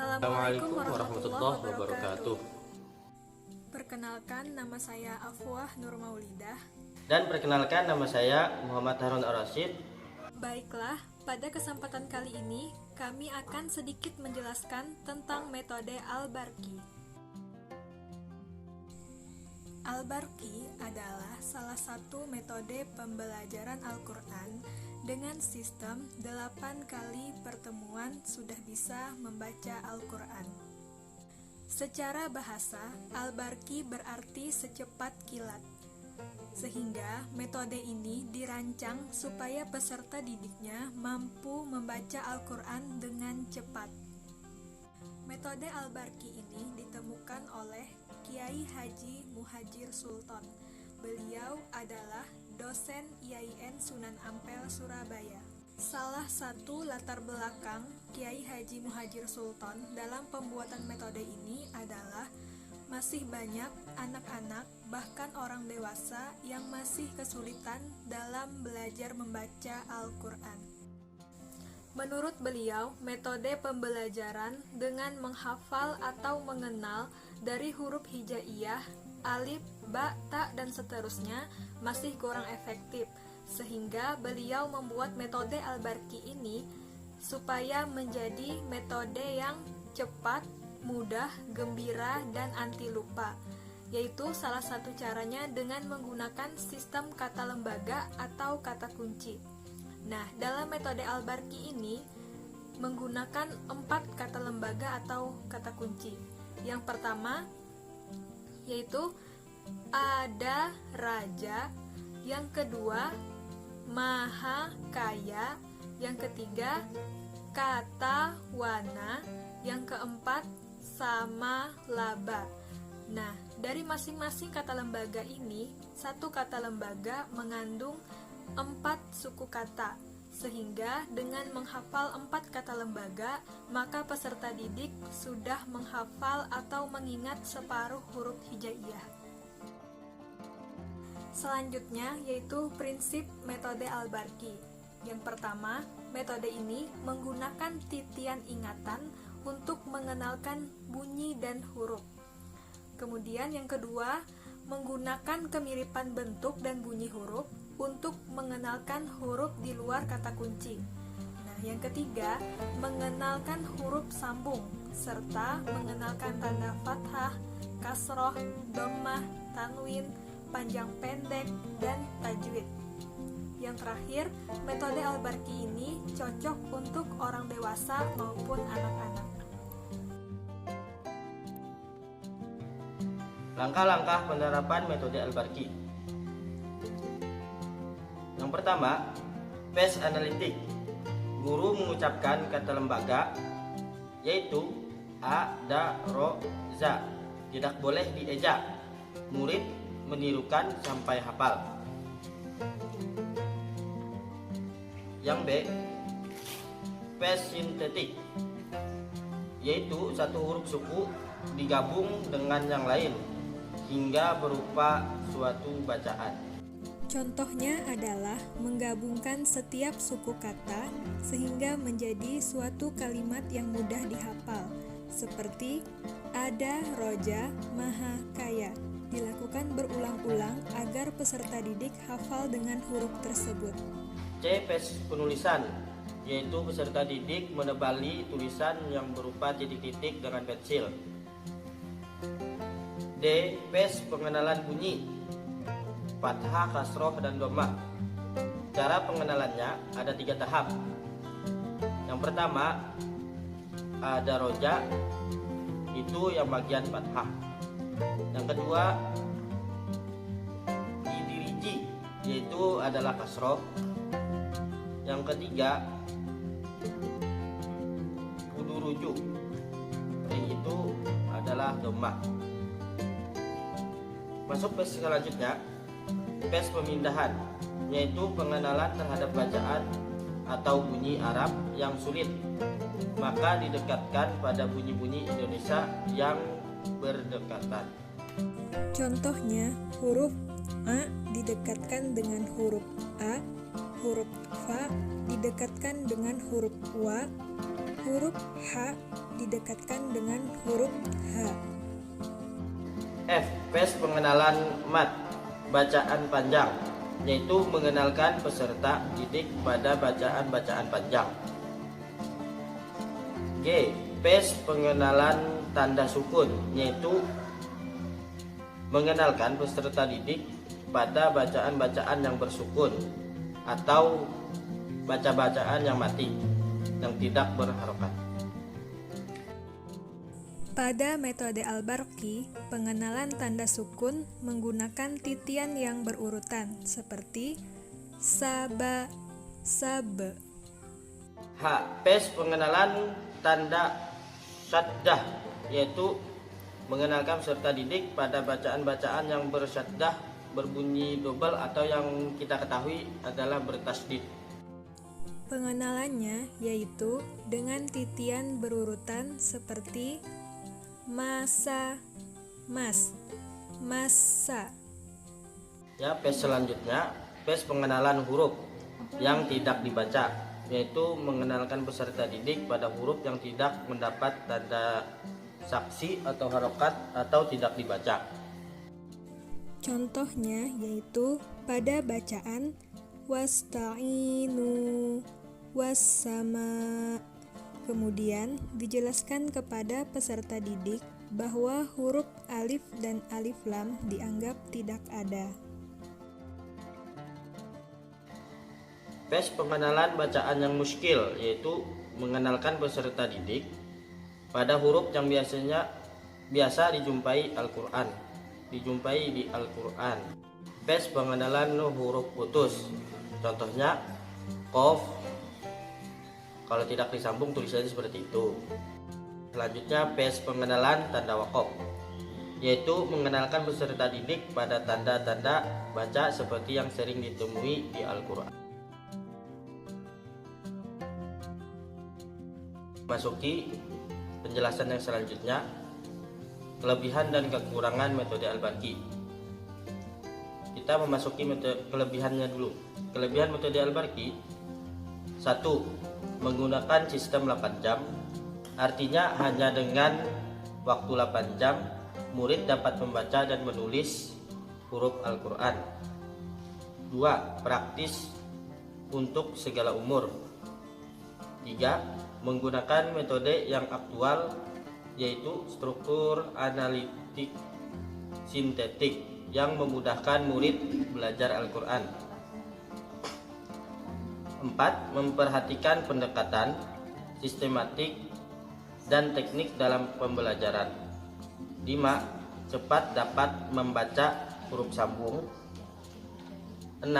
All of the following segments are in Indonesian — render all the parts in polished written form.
Assalamualaikum warahmatullahi wabarakatuh. Perkenalkan, nama saya Afwah Nur Maulidah. Dan perkenalkan, nama saya Muhammad Harun Ar-Rasyid. Baiklah, pada kesempatan kali ini kami akan sedikit menjelaskan tentang metode Al-Barqi. Al-Barqi adalah salah satu metode pembelajaran Al-Quran dengan sistem 8 kali pertemuan sudah bisa membaca Al-Quran. Secara bahasa, Al-Barqi berarti secepat kilat. Sehingga metode ini dirancang supaya peserta didiknya mampu membaca Al-Quran dengan cepat. Metode Al-Barqi ini ditemukan oleh Kiai Haji Muhajir Sultan. Beliau adalah dosen IAIN Sunan Ampel, Surabaya. Salah satu latar belakang Kiai Haji Muhajir Sultan dalam pembuatan metode ini adalah masih banyak anak-anak bahkan orang dewasa yang masih kesulitan dalam belajar membaca Al-Quran. Menurut beliau, metode pembelajaran dengan menghafal atau mengenal dari huruf hijaiyah, alif, ba, ta, dan seterusnya masih kurang efektif, sehingga beliau membuat metode Al-Barqi ini supaya menjadi metode yang cepat, mudah, gembira, dan anti lupa, yaitu salah satu caranya dengan menggunakan sistem kata lembaga atau kata kunci. Nah, dalam metode Al-Barqi ini menggunakan 4 kata lembaga atau kata kunci. Yang pertama yaitu ada raja, yang kedua maha kaya, yang ketiga kata wana, yang keempat sama laba. Nah, dari masing-masing kata lembaga ini, satu kata lembaga mengandung 4 suku kata, sehingga dengan menghafal 4 kata lembaga, maka peserta didik sudah menghafal atau mengingat separuh huruf hijaiyah. Selanjutnya yaitu prinsip metode Al-Barqi. Yang pertama, metode ini menggunakan titian ingatan untuk mengenalkan bunyi dan huruf. Kemudian yang kedua, menggunakan kemiripan bentuk dan bunyi huruf untuk mengenalkan huruf di luar kata kunci. Nah, yang ketiga, mengenalkan huruf sambung serta mengenalkan tanda fathah, kasroh, dhammah, tanwin, panjang pendek, dan tajwid. Yang terakhir, metode Al-Barqi ini cocok untuk orang dewasa maupun anak-anak. Langkah-langkah penerapan metode Al-Barqi. Yang pertama, phase analitik. Guru mengucapkan kata lembaga yaitu a, da, ro, za. Tidak boleh diejak. Murid menirukan sampai hafal. Yang B, phase sintetik, yaitu satu huruf suku digabung dengan yang lain hingga berupa suatu bacaan. Contohnya adalah menggabungkan setiap suku kata sehingga menjadi suatu kalimat yang mudah dihafal, seperti ada roja maha kaya. Dilakukan berulang-ulang agar peserta didik hafal dengan huruf tersebut. C, phase penulisan, yaitu peserta didik menebali tulisan yang berupa titik-titik dengan pensil. D, phase pengenalan bunyi, fathah, kasroh, dan dhammah. Cara pengenalannya ada 3 tahap. Yang pertama, ada roja, itu yang bagian fathah. Yang kedua, idiriji, yaitu adalah kasroh. Yang ketiga, uduruju, yaitu adalah dhammah. Masuk phase selanjutnya, phase pemindahan, yaitu pengenalan terhadap bacaan atau bunyi Arab yang sulit, maka didekatkan pada bunyi-bunyi Indonesia yang berdekatan. Contohnya, huruf A didekatkan dengan huruf A, huruf Fa didekatkan dengan huruf Wa, huruf H didekatkan dengan huruf H. F. Phase pengenalan mat bacaan panjang, yaitu mengenalkan peserta didik pada bacaan-bacaan panjang. G. Phase pengenalan tanda sukun, yaitu mengenalkan peserta didik pada bacaan-bacaan yang bersukun atau baca-bacaan yang mati, yang tidak berharokat. Pada metode Al-Barqi, pengenalan tanda sukun menggunakan titian yang berurutan seperti saba, sabe. H. Phase pengenalan tanda syaddah, yaitu mengenalkan peserta didik pada bacaan-bacaan yang bersyaddah, berbunyi double atau yang kita ketahui adalah bertasdid. Pengenalannya yaitu dengan titian berurutan seperti masa, mas, masa. Ya, phase selanjutnya, phase pengenalan huruf yang tidak dibaca, yaitu mengenalkan peserta didik pada huruf yang tidak mendapat tanda saksi atau harokat atau tidak dibaca. Contohnya yaitu pada bacaan wasta'inu, wassama. Kemudian dijelaskan kepada peserta didik bahwa huruf alif dan alif lam dianggap tidak ada. Phase pengenalan bacaan yang muskil, yaitu mengenalkan peserta didik pada huruf yang biasa dijumpai di Al-Quran. Phase pengenalan huruf putus, contohnya qaf, kalau tidak disambung tulisannya seperti itu. Selanjutnya phase pengenalan tanda waqaf, yaitu mengenalkan peserta didik pada tanda-tanda baca seperti yang sering ditemui di Al-Quran. Masuki penjelasan yang selanjutnya, kelebihan dan kekurangan metode Al-Barqi. Kita memasuki kelebihannya dulu. Kelebihan metode Al-Barqi: 1. Menggunakan sistem 8 jam. Artinya hanya dengan waktu 8 jam murid dapat membaca dan menulis huruf Al-Quran. 2. Praktis untuk segala umur. 3. Menggunakan metode yang aktual, yaitu struktur analitik sintetik yang memudahkan murid belajar Al-Quran. 4. Memperhatikan pendekatan, sistematik, dan teknik dalam pembelajaran. 5. Cepat dapat membaca huruf sambung. 6.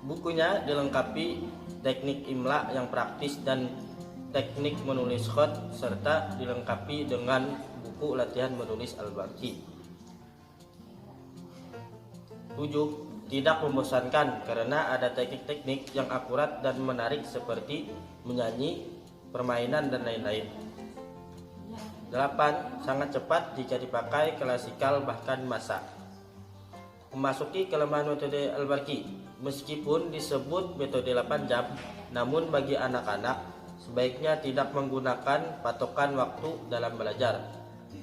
Bukunya dilengkapi teknik imla yang praktis dan teknik menulis khat, serta dilengkapi dengan buku latihan menulis Al-Barqi. 7. Tidak membosankan karena ada teknik-teknik yang akurat dan menarik seperti menyanyi, permainan, dan lain-lain. 8. Sangat cepat jika dipakai klasikal bahkan masak. Memasuki kelemahan metode Al-Barqi. Meskipun disebut metode 8 jam, namun bagi anak-anak sebaiknya tidak menggunakan patokan waktu dalam belajar.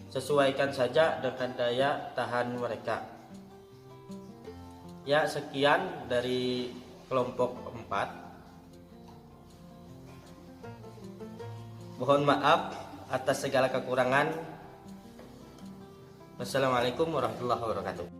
Sesuaikan saja dengan daya tahan mereka. Ya, sekian dari kelompok 4. Mohon maaf atas segala kekurangan. Wassalamualaikum warahmatullahi wabarakatuh.